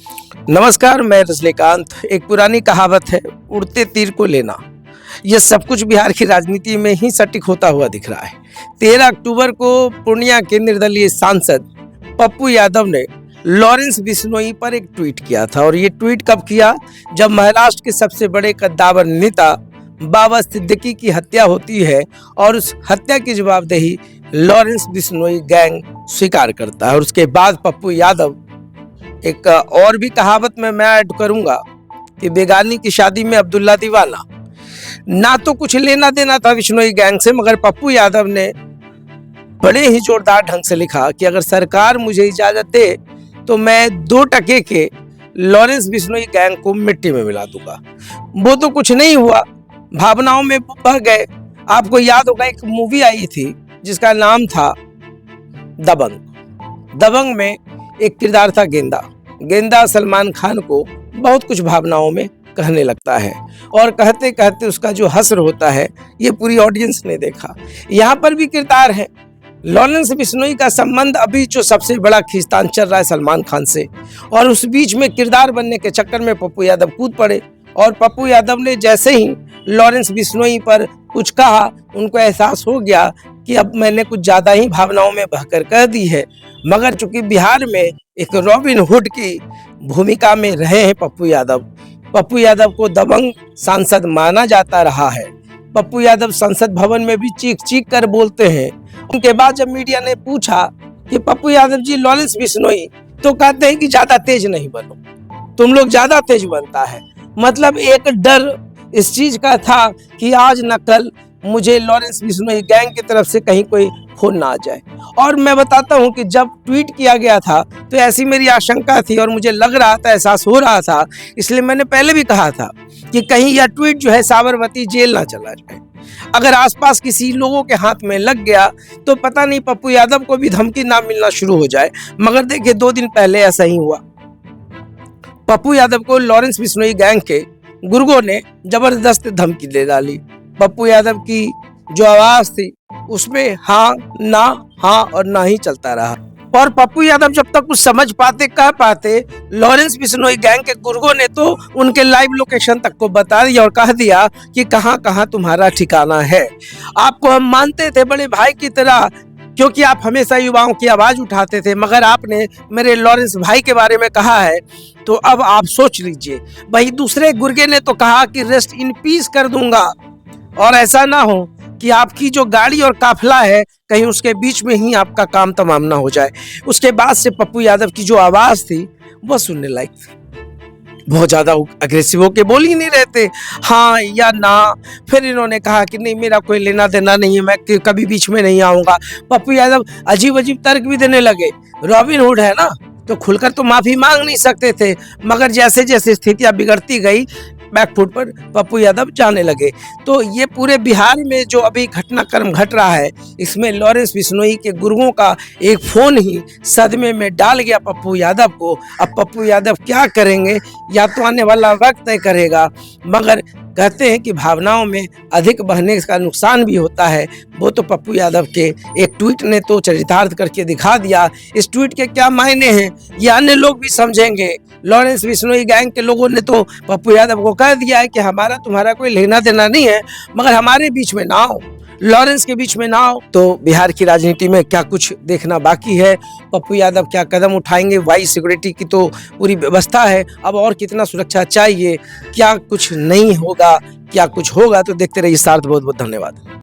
नमस्कार, मैं रजनीकांत। एक पुरानी कहावत है, उड़ते तीर को लेना। यह सब कुछ बिहार की राजनीति में ही सटीक होता हुआ दिख रहा है। 13 अक्टूबर को पूर्णिया के निर्दलीय सांसद पप्पू यादव ने लॉरेंस बिश्नोई पर एक ट्वीट किया था। और ये ट्वीट कब किया? जब महाराष्ट्र के सबसे बड़े कद्दावर नेता बाबा सिद्दीकी की हत्या होती है और उस हत्या की जवाबदेही लॉरेंस बिश्नोई गैंग स्वीकार करता है। और उसके बाद पप्पू यादव, एक और भी कहावत में मैं ऐड करूंगा कि बेगानी की शादी में अब्दुल्ला दीवाना। ना तो कुछ लेना देना था बिश्नोई गैंग से, मगर पप्पू यादव ने बड़े ही जोरदार ढंग से लिखा कि अगर सरकार मुझे इजाजत दे तो मैं 2 टके के लॉरेंस बिश्नोई गैंग को मिट्टी में मिला दूंगा। वो तो कुछ नहीं हुआ, भावनाओं में बह गए। आपको याद होगा, एक मूवी आई थी जिसका नाम था दबंग। दबंग में एक किरदार था गेंदा। गेंदा सलमान खान को बहुत कुछ भावनाओं में कहने लगता है और कहते कहते उसका जो हश्र होता है ये पूरी ऑडियंस ने देखा। यहाँ पर भी किरदार है। लॉरेंस बिश्नोई का संबंध अभी जो सबसे बड़ा खींचतान चल रहा है सलमान खान से, और उस बीच में किरदार बनने के चक्कर में पप्पू यादव कूद पड़े। और पप्पू यादव ने जैसे ही लॉरेंस बिश्नोई पर कुछ कहा, उनको एहसास हो गया कि अब मैंने कुछ ज्यादा ही भावनाओं में बहकर कह दी है। मगर चूंकि बिहार में एक रॉबिन हुड की भूमिका में रहे हैं पप्पू यादव को दबंग सांसद माना जाता रहा है। पप्पू यादव संसद भवन में भी चीख चीख कर बोलते हैं। उनके बाद जब मीडिया ने पूछा कि पप्पू यादव जी लॉरेंस बिश्नोई, तो कहते हैं कि ज्यादा तेज नहीं बनो, तुम लोग ज्यादा तेज बनता है। मतलब एक डर इस चीज का था कि आज न कल मुझे लॉरेंस बिश्नोई गैंग की तरफ से कहीं कोई फोन ना आ जाए। और मैं बताता हूं कि जब ट्वीट किया गया था तो ऐसी मेरी आशंका थी और मुझे लग रहा था, एहसास हो रहा था, इसलिए मैंने पहले भी कहा था कि कहीं यह ट्वीट जो है साबरमती जेल ना चला जाए। अगर आसपास किसी लोगों के हाथ में लग गया तो पता नहीं पप्पू यादव को भी धमकी ना मिलना शुरू हो जाए। मगर देखिए, 2 दिन पहले ऐसा ही हुआ। पप्पू यादव को लॉरेंस बिश्नोई गैंग के गुर्गों ने जबरदस्त धमकी दे डाली। पप्पू यादव की जो आवाज थी उसमें हाँ ना, हाँ और ना ही चलता रहा। और पप्पू यादव जब तक कुछ समझ पाते, कह पाते, लॉरेंस बिश्नोई गैंग के गुर्गों ने तो उनके लाइव लोकेशन तक को बता दिया और कह दिया कि कहाँ कहाँ तुम्हारा ठिकाना है। आपको हम मानते थे बड़े भाई की तरह, क्योंकि आप हमेशा युवाओं की आवाज उठाते थे, मगर आपने मेरे लॉरेंस भाई के बारे में कहा है तो अब आप सोच लीजिए। वही दूसरे गुर्गे ने तो कहा कि रेस्ट इन पीस कर दूंगा, और ऐसा ना हो कि आपकी जो गाड़ी और काफिला है कहीं उसके बीच में ही आपका काम तमाम ना हो जाए। उसके बाद से पप्पू यादव की जो आवाज थी वो सुनने लायक थी। बहुत ज्यादा अग्रेसिव होके बोल ही नहीं रहते, हाँ या ना। फिर इन्होंने कहा कि नहीं, मेरा कोई लेना देना नहीं है, मैं कभी बीच में नहीं आऊंगा। पप्पू यादव अजीब अजीब तर्क भी देने लगे। रॉबिन हुड है ना, तो खुलकर तो माफी मांग नहीं सकते थे, मगर जैसे जैसे स्थितियां बिगड़ती गई बैकफुट पर पप्पू यादव जाने लगे। तो ये पूरे बिहार में जो अभी घटनाक्रम घट रहा है, इसमें लॉरेंस बिश्नोई के गुर्गों का एक फोन ही सदमे में डाल गया पप्पू यादव को। अब पप्पू यादव क्या करेंगे या तो आने वाला वक्त तय करेगा, मगर कहते हैं कि भावनाओं में अधिक बहने का नुकसान भी होता है। वो तो पप्पू यादव के एक ट्वीट ने तो चरितार्थ करके दिखा दिया। इस ट्वीट के क्या मायने हैं ये अन्य लोग भी समझेंगे। लॉरेंस बिश्नोई गैंग के लोगों ने तो पप्पू यादव को कह दिया है कि हमारा तुम्हारा कोई लेना देना नहीं है, मगर हमारे बीच में ना हो, लॉरेंस के बीच में ना हो। तो बिहार की राजनीति में क्या कुछ देखना बाकी है, पप्पू यादव क्या कदम उठाएंगे। वाई सिक्योरिटी की तो पूरी व्यवस्था है, अब और कितना सुरक्षा चाहिए, क्या कुछ नहीं होगा, क्या कुछ होगा। तो देखते रहिए सार्थ। बहुत बहुत धन्यवाद।